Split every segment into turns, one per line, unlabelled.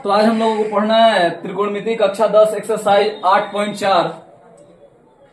तो आज हम लोगों को पढ़ना है त्रिकोणमिति कक्षा 10 एक्सरसाइज 8.4।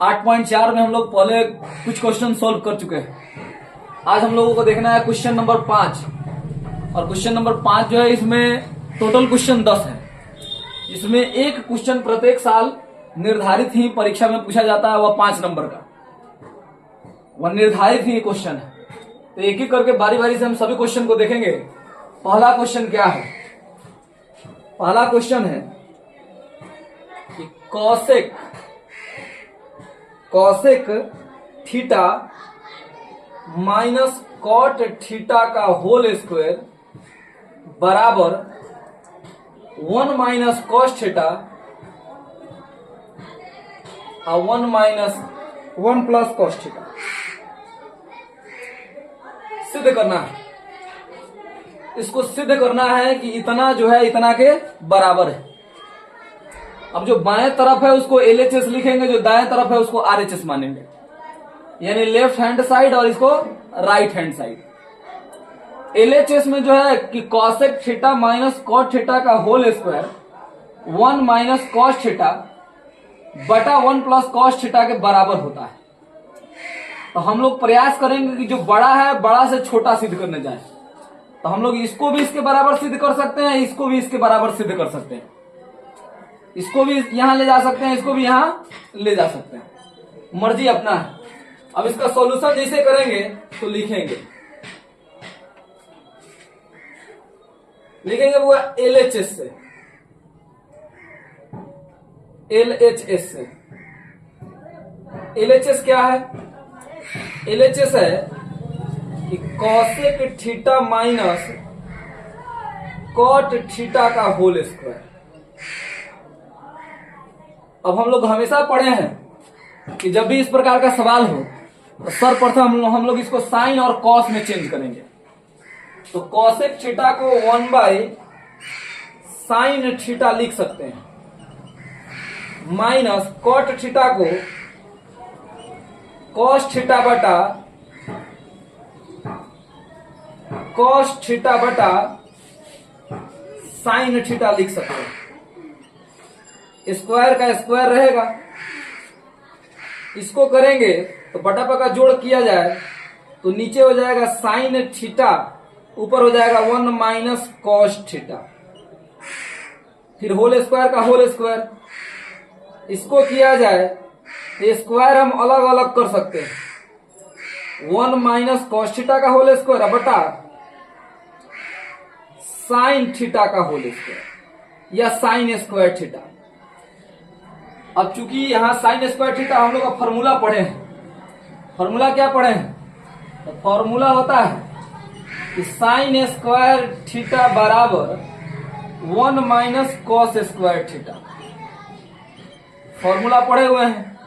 8.4 में हम लोग पहले कुछ क्वेश्चन सॉल्व कर चुके हैं। आज हम लोगों को देखना है क्वेश्चन नंबर 5। और क्वेश्चन नंबर 5 जो है, इसमें टोटल क्वेश्चन 10 है। इसमें एक क्वेश्चन प्रत्येक साल निर्धारित ही परीक्षा में पूछा जाता है, वह 5 नंबर का, वह निर्धारित ही क्वेश्चन है। तो एक एक करके बारी बारी से हम सभी क्वेश्चन को देखेंगे। पहला क्वेश्चन क्या है? पहला क्वेश्चन है कि cosec theta minus cot theta का होल स्क्वायर बराबर 1 माइनस कॉस थीटा और 1 प्लस कॉस थीटा सिद्ध करना है। इसको सिद्ध करना है कि इतना जो है इतना के बराबर है। अब जो बाएं तरफ है उसको LHS लिखेंगे, जो दाएं तरफ है उसको RHS मानेंगे, यानी लेफ्ट हैंड साइड और इसको राइट हैंड साइड। LHS में जो है कि cosec theta minus cot theta का whole square 1 minus cos theta बटा 1 प्लस कॉस थीटा के बराबर होता है। तो हम लोग प्रयास करेंगे कि जो बड़ा है बड़ा से छोटा सिद्ध करने जाए। तो हम लोग इसको भी इसके बराबर सिद्ध कर सकते हैं, इसको भी इसके बराबर सिद्ध कर सकते हैं, इसको भी यहां ले जा सकते हैं, इसको भी यहां ले जा सकते हैं, मर्जी अपना है। अब इसका सॉल्यूशन जैसे करेंगे तो लिखेंगे वो LHS से, LHS क्या है? LHS है कि cosec theta minus cot theta का होल स्क्वायर। अब हम लोग हमेशा पढ़े हैं कि जब भी इस प्रकार का सवाल हो तो सर्वप्रथम हम लोग इसको साइन और कॉस में चेंज करेंगे। तो कॉसेक थीटा को 1 बाय साइन थीटा लिख सकते हैं, माइनस कॉट थीटा को कॉस थीटा बटा कॉस थीटा बटा साइन थीटा लिख सकते हैं। स्क्वायर का स्क्वायर रहेगा, इसको करेंगे तो बटा का जोड़ किया जाए तो नीचे हो जाएगा साइन थीटा, ऊपर हो जाएगा 1 माइनस कॉस थीटा, फिर होल स्क्वायर का होल स्क्वायर। इसको किया जाए तो स्क्वायर हम अलग अलग कर सकते हैं, 1 माइनस कॉस थीटा का होल स्क्वायर बटा साइन थीटा का होल स्क्वायर या साइन स्क्वायर थीटा। अब चूंकि यहां साइन स्क्वायर थीटा हम लोग का फॉर्मूला पढ़े हैं, फॉर्मूला क्या पढ़े हैं? तो फॉर्मूला होता है कि साइन स्क्वायर थीटा बराबर 1 minus cos square theta. Formula पढ़े हुए हैं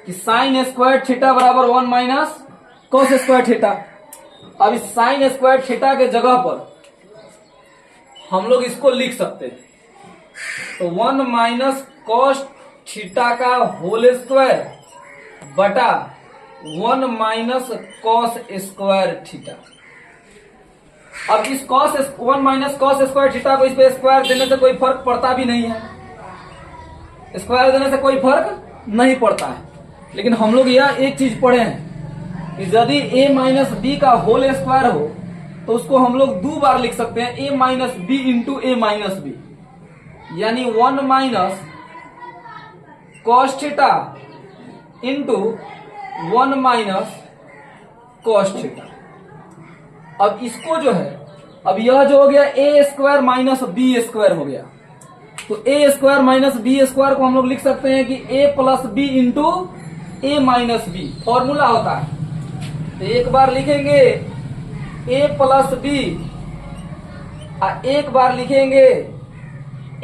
कि साइन स्क्वायर थीटा बराबर 1 माइनस कॉस स्क्वायर थीटा। अब इस साइन स्क्वायर थीटा के जगह पर हम लोग इसको लिख सकते हैं, तो 1 माइनस कॉस थीटा का होल स्क्वायर बटा 1 माइनस कॉस स्क्वायर थीटा। अब इस 1 माइनस कॉस स्क्वायर थीटा को इस पे स्क्वायर देने से कोई फर्क पड़ता भी नहीं है, स्क्वायर देने से कोई फर्क नहीं पड़ता है। लेकिन हम लोग यह एक चीज पढ़े हैं कि यदि a माइनस बी का होल स्क्वायर हो तो उसको हम लोग 2 बार लिख सकते हैं, a minus B into a minus B, यानी 1 minus cos theta into 1 minus cos theta. अब इसको जो है, अब यह जो हो गया a square minus B square हो गया, तो a square minus B square को हम लोग लिख सकते हैं कि a plus B into a minus B, formula होता है। तो एक बार लिखेंगे a प्लस बी और एक बार लिखेंगे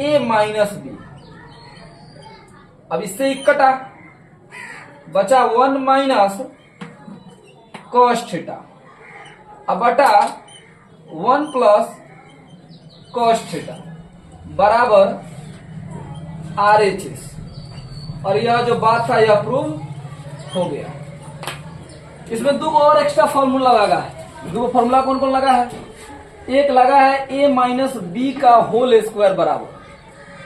a माइनस बी। अब इससे एक कटा, बचा 1 माइनस कॉस थीटा अब बटा 1 प्लस कॉस थीटा बराबर RHS। और यह जो बात था यह प्रूव हो गया। इसमें 2 और एक्स्ट्रा फॉर्मूला लगा है। 2 फॉर्मूला कौन कौन लगा है? एक लगा है ए माइनस बी का होल स्क्वायर बराबर,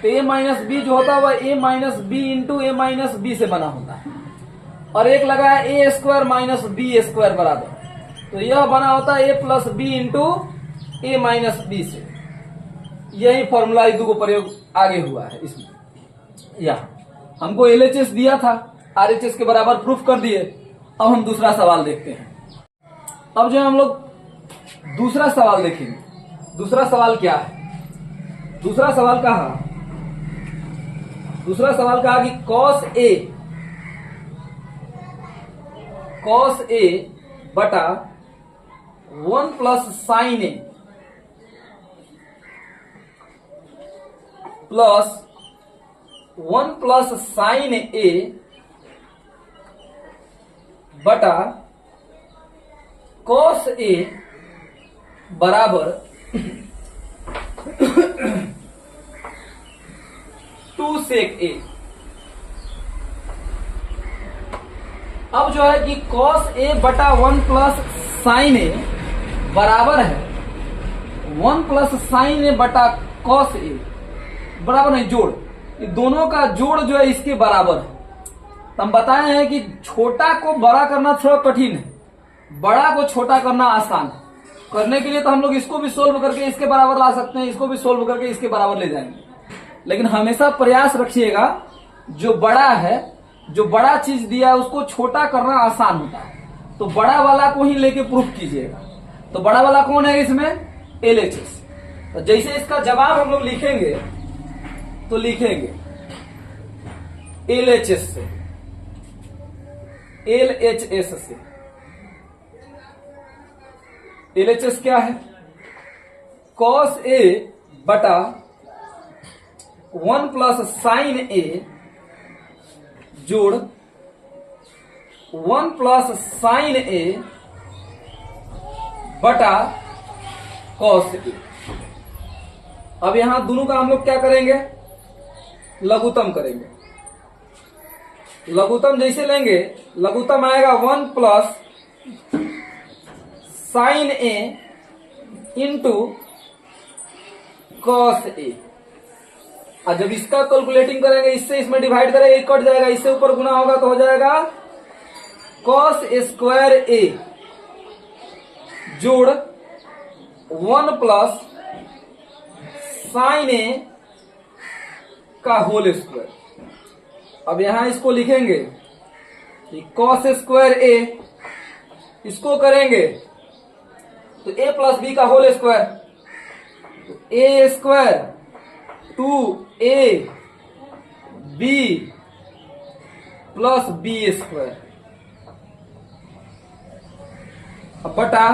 तो ए माइनस बी जो होता है वह ए माइनस बी इंटू ए माइनस बी से बना होता है, और एक लगा है ए स्क्वायर माइनस बी स्क्वायर बराबर, तो यह बना होता है ए प्लस बी इंटू ए माइनस बी से। यही फॉर्मूला इस दो प्रयोग आगे हुआ है इसमें। यह हमको एलएचएस दिया था, आरएचएस के बराबर प्रूफ कर दिए। अब हम दूसरा सवाल देखते हैं। अब जो हम लोग दूसरा सवाल देखेंगे। दूसरा सवाल क्या है? दूसरा सवाल कहा कि cos A बटा 1 plus sine A plus 1 plus sine A बटा cos A बराबर 2 sec A। अब जो है कि cos A बटा 1 प्लस साइन A बराबर है 1 प्लस साइन A बटा cos A, बराबर नहीं, जोड़, ये दोनों का जोड़ जो है इसके बराबर है। तो हम बताए हैं कि छोटा को बड़ा करना थोड़ा कठिन है, बड़ा को छोटा करना आसान है। करने के लिए तो हम लोग इसको भी सोल्व करके इसके बराबर ला सकते हैं, इसको भी सोल्व करके इसके बराबर ले जाएंगे, लेकिन हमेशा प्रयास रखिएगा जो बड़ा है, जो बड़ा चीज दिया है उसको छोटा करना आसान होता है, तो बड़ा वाला को ही लेके प्रूफ कीजिएगा। तो बड़ा वाला कौन है इसमें? एलएचएस। तो जैसे इसका जवाब हम लोग लिखेंगे तो लिखेंगे एलएचएस से, एलएचएस से। एलएचएस क्या है? cos A बटा 1 प्लस साइन A जोड़ 1 प्लस साइन A बटा cos A। अब यहां दोनों का हम लोग क्या करेंगे? लघुत्तम करेंगे। लघुत्तम जैसे लेंगे, लघुत्तम आएगा 1 plus sine A into cos A। और जब इसका कैलकुलेटिंग करेंगे, इससे इसमें डिवाइड करेंगे, कट जाएगा, इससे ऊपर गुना होगा तो हो जाएगा cos स्क्वायर A जोड़ 1 प्लस साइन A का होल स्क्वायर। अब यहां इसको लिखेंगे कि cos स्क्वायर A, इसको करेंगे तो a प्लस बी का होल स्क्वायर, तो a square 2ab plus B square बटा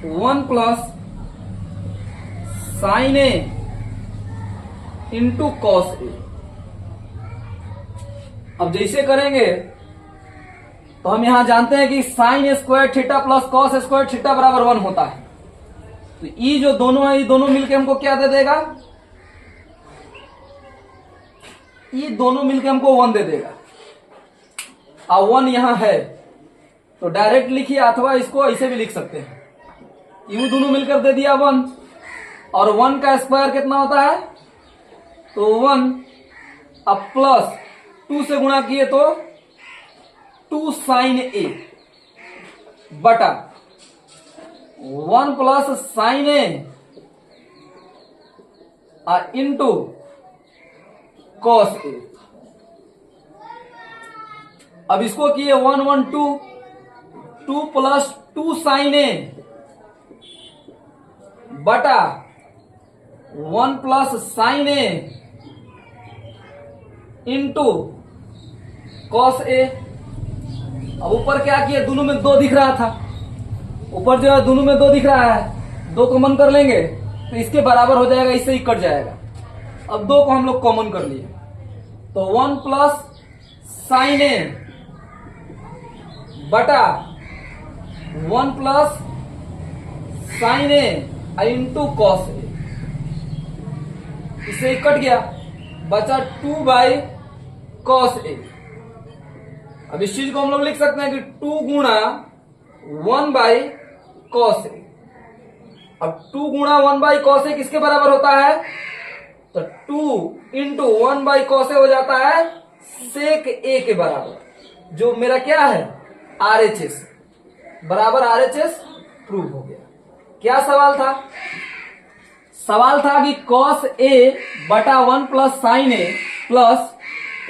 1 plus sine A into cos A। अब जैसे करेंगे तो हम यहां जानते हैं कि sign square theta plus cos square theta बराबर 1 होता है। तो ये जो दोनों है, ये दोनों मिलके हमको क्या दे देगा? ये दोनों मिलके हमको 1 दे देगा। और 1 यहां है तो डायरेक्ट लिखिए, अथवा इसको ऐसे भी लिख सकते हैं, ये दोनों मिलकर दे दिया 1, और 1 का स्क्वायर कितना होता है? तो 1 अब प्लस 2 से गुणा किए तो 2 साइन A बटा 1 plus sine A into cos A। अब इसको किए 1 1 2, 2 प्लस 2 साइन A बटा 1 plus sine A into cos A। अब ऊपर क्या किया? दोनों में 2 दिख रहा था, ऊपर जो है दोनों में 2 दिख रहा है, 2 कॉमन कर लेंगे तो इसके बराबर हो जाएगा, इससे ही कट जाएगा। अब 2 को हम लोग कॉमन कर लिए तो 1 प्लस साइन A बटा 1 plus sine A into cos A। इससे ही कट गया, बचा 2 बाई कॉस A। अब इस चीज को हम लोग लिख सकते हैं कि 2 गुणा 1 बाई कॉस A। अब 2 गुणा 1/cos A किसके बराबर होता है? तो 2 इंटू 1/cos A हो जाता है sec A के बराबर, जो मेरा क्या है RHS बराबर RHS प्रूव हो गया। क्या सवाल था? सवाल था कि cos A बटा 1 plus sine A plus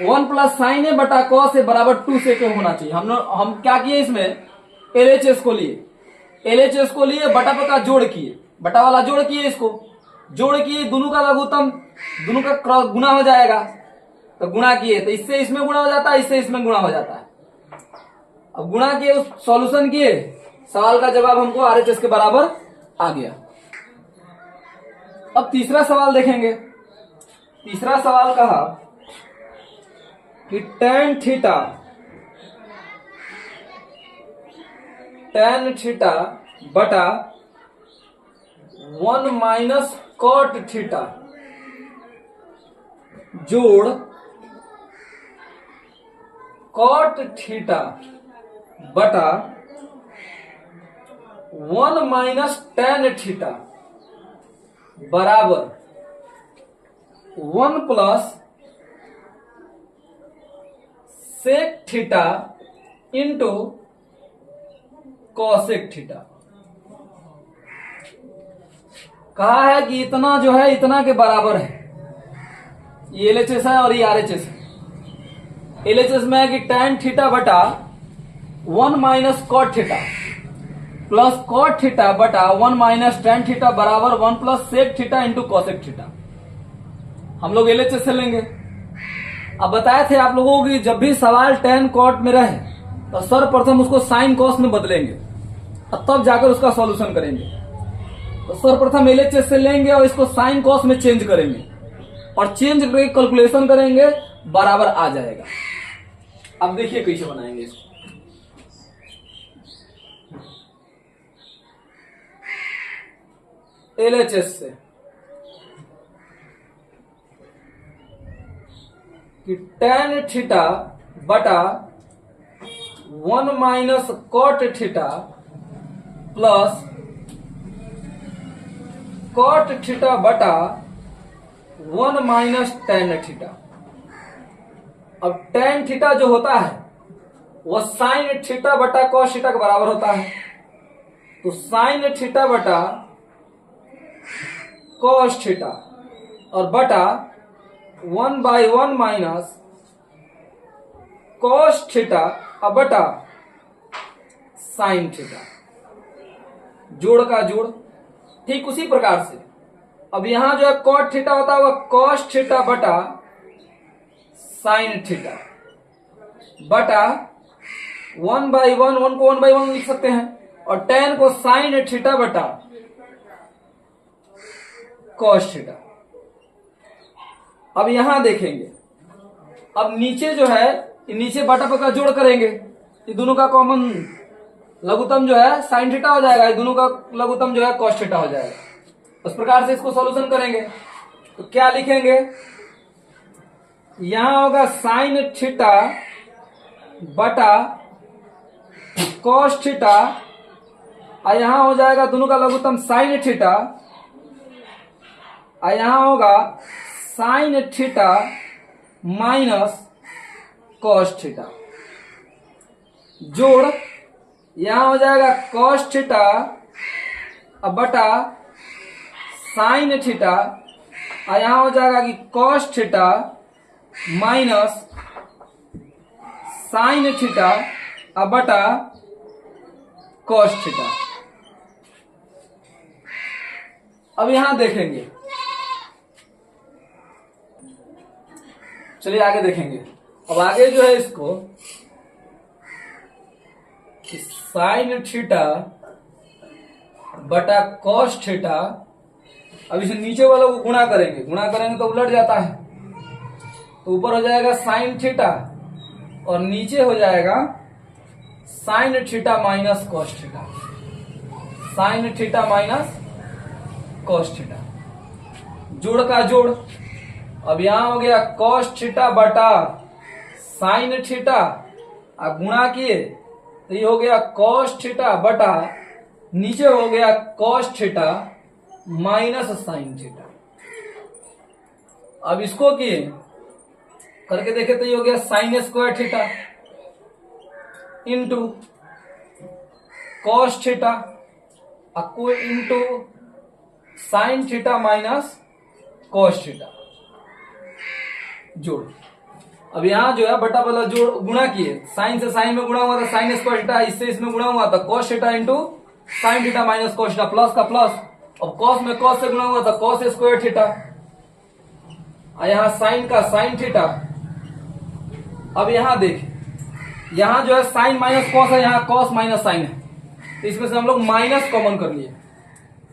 1 plus sine A बटा cos A बराबर 2 sec A होना चाहिए। हम क्या किए इसमें LHS को लिए, LHS को लिए बटा का जोड़ किए, बटा वाला जोड़ किए, इसको जोड़ किए, दोनों का लघुत्तम, दोनों का क्रॉस गुना हो जाएगा, तो गुणा किए तो इससे इसमें गुणा हो जाता है, इससे इसमें गुणा हो जाता है। अब गुणा किए, उस सॉल्यूशन किए, सवाल का जवाब हमको RHS के बराबर आ गया। अब तीसरा सवाल देखेंगे। तीसरा सवाल कहा कि tan थीटा बटा 1 माइनस cot थीटा जोड़ cot थीटा बटा 1 माइनस tan थीटा बराबर 1 plus sec theta into cosec theta. कहा है कि इतना जो है इतना के बराबर है। ये LHS है और ये RHS है। LHS में है कि tan थीटा बटा 1 minus cot theta plus cot theta बटा 1 माइनस tan थीटा बराबर 1 plus sec theta into cosec theta. हम लोग LHS से लेंगे। अब बताए थे आप लोगों को कि जब भी सवाल tan cot में रहे तो सर्वप्रथम उसको sin cos में बदलेंगे और तब जाकर उसका सॉल्यूशन करेंगे। तो सर्वप्रथम LHS से लेंगे और इसको sin cos में चेंज करेंगे और चेंज करके कैलकुलेशन करेंगे, बराबर आ जाएगा। अब देखिए कैसे बनाएंगे इसको। LHS से कि tan थीटा बटा 1 minus cot theta plus cot theta बटा 1 माइनस tan थीटा। अब tan थीटा जो होता है वह sin थीटा बटा cos थीटा के बराबर होता है, तो sin थीटा बटा cos थीटा और बटा 1/1 माइनस cos थीटा और बटा sin थीटा, जोड़ का जोड़। ठीक उसी प्रकार से अब यहां जो है cot थीटा होता है वह cos थीटा बटा sin थीटा बटा 1/1, 1 को 1/1 लिख सकते हैं, और tan को sin थीटा बटा cos थीटा। अब यहां देखेंगे, अब नीचे जो है नीचे बटा पर का जोड़ करेंगे, ये दोनों का कॉमन लघुत्तम जो है sin थीटा हो जाएगा, ये दोनों का लघुत्तम जो है cos थीटा हो जाएगा। उस प्रकार से इसको सॉल्यूशन करेंगे तो क्या लिखेंगे, यहां होगा sin थीटा बटा cos थीटा और यहां हो जाएगा दोनों का लघुत्तम sin थीटा और यहां होगा sin theta minus cos theta, जोड़ यहां हो जाएगा cos थीटा बटा sin थीटा और यहां हो जाएगा कि cos theta minus sin theta बटा cos थीटा। अब यहां देखेंगे, चलिए आगे देखेंगे। अब आगे जो है इसको sin थीटा बटा cos थीटा, अब इसे नीचे वालों को गुणा करेंगे, गुणा करेंगे तो उलट जाता है, तो ऊपर हो जाएगा sin थीटा और नीचे हो जाएगा sin theta minus cos theta, sin theta minus cos theta, जोड़ का जोड़। अब यहां हो गया cos थीटा बटा sin थीटा, अब गुणा किए तो ये हो गया cos थीटा बटा नीचे हो गया cos theta minus sine theta. अब इसको किए करके देखे तो ये हो गया sign square theta into cos theta into sine theta minus cos theta जोड़। अब यहां जो है बटा वाला जोड़ गुणा किए, साइन से साइन में गुणा हुआ था साइन स्क्वायर थीटा, इससे इसमें गुणा हुआ था cos theta into sine theta minus cos theta, plus का प्लस। अब कॉस में कॉस से गुणा हुआ था कॉस स्क्वायर थीटा, यहां साइन का साइन थीटा। अब यहां देख, यहां जो है साइन माइनस कॉस है, यहां कॉस माइनस साइन है, तो इसमें से हम लोग माइनस कॉमन कर लिए।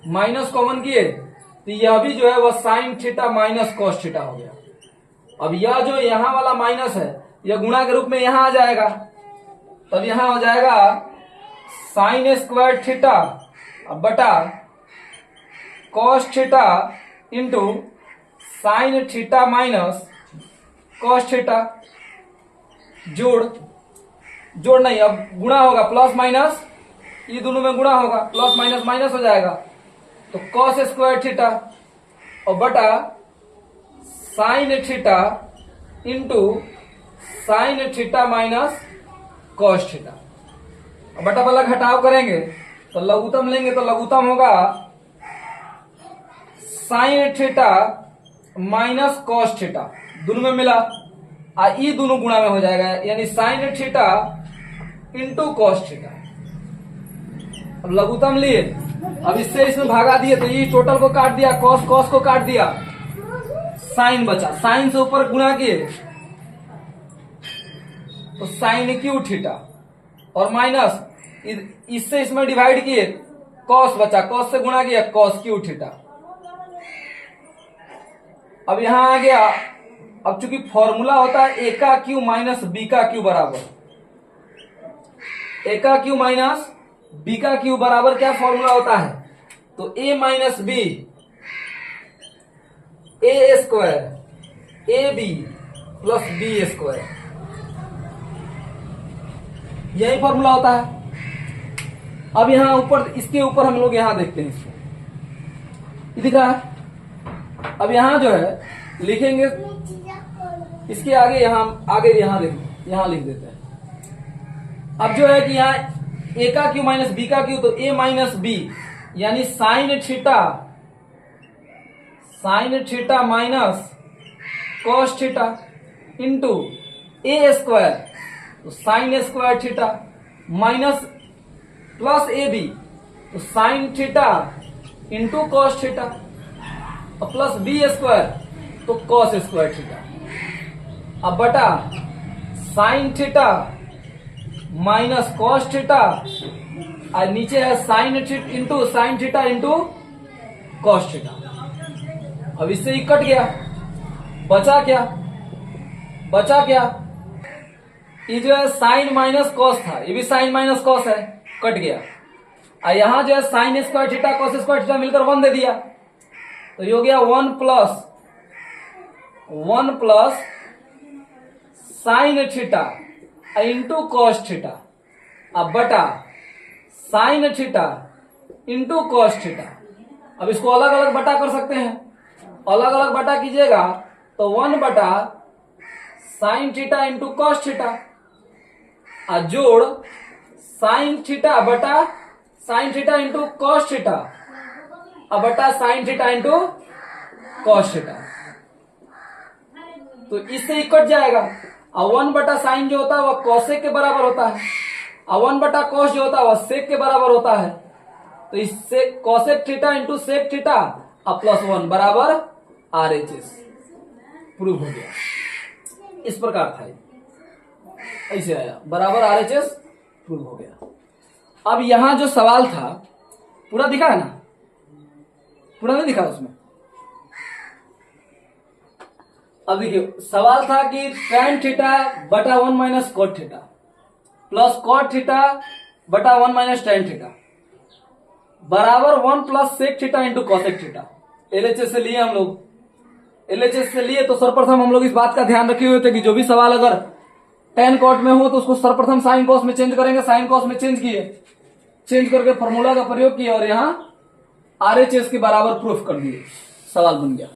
माइनस कॉमन किए तो यह भी जो है वह sign theta minus cos theta हो गया। अब यह जो यहां वाला माइनस है यह गुणा के रूप में यहां आ जाएगा, तब यहां हो जाएगा साइन स्क्वायर थीटा बटा cos theta into sine theta minus cos theta जोड़ नहीं, अब गुणा होगा प्लस माइनस, ये दोनों में गुणा होगा, प्लस माइनस माइनस हो जाएगा, तो कॉस स्क्वायर थीटा और बटा sine theta into sine theta minus cos theta. बटा वाला घटाव करेंगे तो लघुत्तम लेंगे, तो लघुत्तम होगा sign theta minus cos theta, दोनों में मिला ये दोनों गुणा में हो जाएगा, यानी sine theta into cos theta. अब लघुत्तम लिए, अब इससे इसमें भागा दिए तो ये टोटल को काट दिया, कॉस कॉस को काट दिया, साइन बचा, साइन से ऊपर गुणा किए तो साइन क्यू थीटा और माइनस इससे इसमें डिवाइड किए कॉस बचा, कॉस से गुणा किया कॉस क्यू थीटा। अब यहां आ गया, अब चूंकि फॉर्मूला होता है ए का क्यू माइनस बी का क्यू बराबर, ए का क्यू माइनस बी का क्यू बराबर क्या फॉर्मूला होता है, तो A minus B A square A B plus B square, यही फॉर्मूला होता है। अब यहां ऊपर, इसके ऊपर हम लोग यहां देखते हैं, इसको दिख रहा है। अब यहां जो है लिखेंगे इसके आगे, यहां लिख देते हैं। अब जो है कि यहाँ ए का क्यू माइनस बी का क्यू, तो ए माइनस बी यानी sine theta minus cos theta into A square, तो sine square theta minus plus A B, तो sine theta into cos theta और प्लस बी स्क्वायर, तो cos square theta. अब बटा sine theta minus cos theta और नीचे है sine theta into cos theta. अब इससे ही कट गया, बचा क्या, ये जो है साइन माइनस कॉस था, ये भी साइन माइनस कॉस है, कट गया। और यहां जो है sign square theta cos square theta मिलकर 1 दे दिया, तो ये हो गया 1 plus sign theta into cos theta, अब बटा sine theta into cos theta. अब इसको अलग अलग बटा कर सकते हैं, अलग अलग बटा कीजिएगा तो 1 बटा sine theta into cos theta और जोड़ साइन थीटा बटा sine theta into cos theta और बटा sine theta into cos theta, तो इससे ही कट जाएगा। और 1 बटा साइन जो होता है वह कॉसेक के बराबर होता है, और 1 बटा कॉस जो होता है वह सेक के बराबर होता है, तो इससे cosec theta into sec theta और प्लस 1 बराबर RHS प्रूव हो गया। इस प्रकार था, ऐसे आया बराबर RHS प्रूव हो गया। अब यहां जो सवाल था पूरा दिखा है ना, पूरा नहीं दिखा उसमें। अब देखिए सवाल था कि tan थीटा बटा 1 minus cot theta plus cot theta बटा 1 माइनस tan थीटा बराबर 1 plus sec theta into cosec theta. LHS से लिए हम लोग, LHS से लिए तो सर्वप्रथम हम लोग इस बात का ध्यान रखे हुए थे कि जो भी सवाल अगर tan कॉट में हो तो उसको सर्वप्रथम साइन कॉस में चेंज करेंगे, साइन कॉस में चेंज किए, चेंज करके फॉर्मूला का प्रयोग किया और यहाँ RHS के बराबर प्रूफ कर दिए, सवाल बन गया।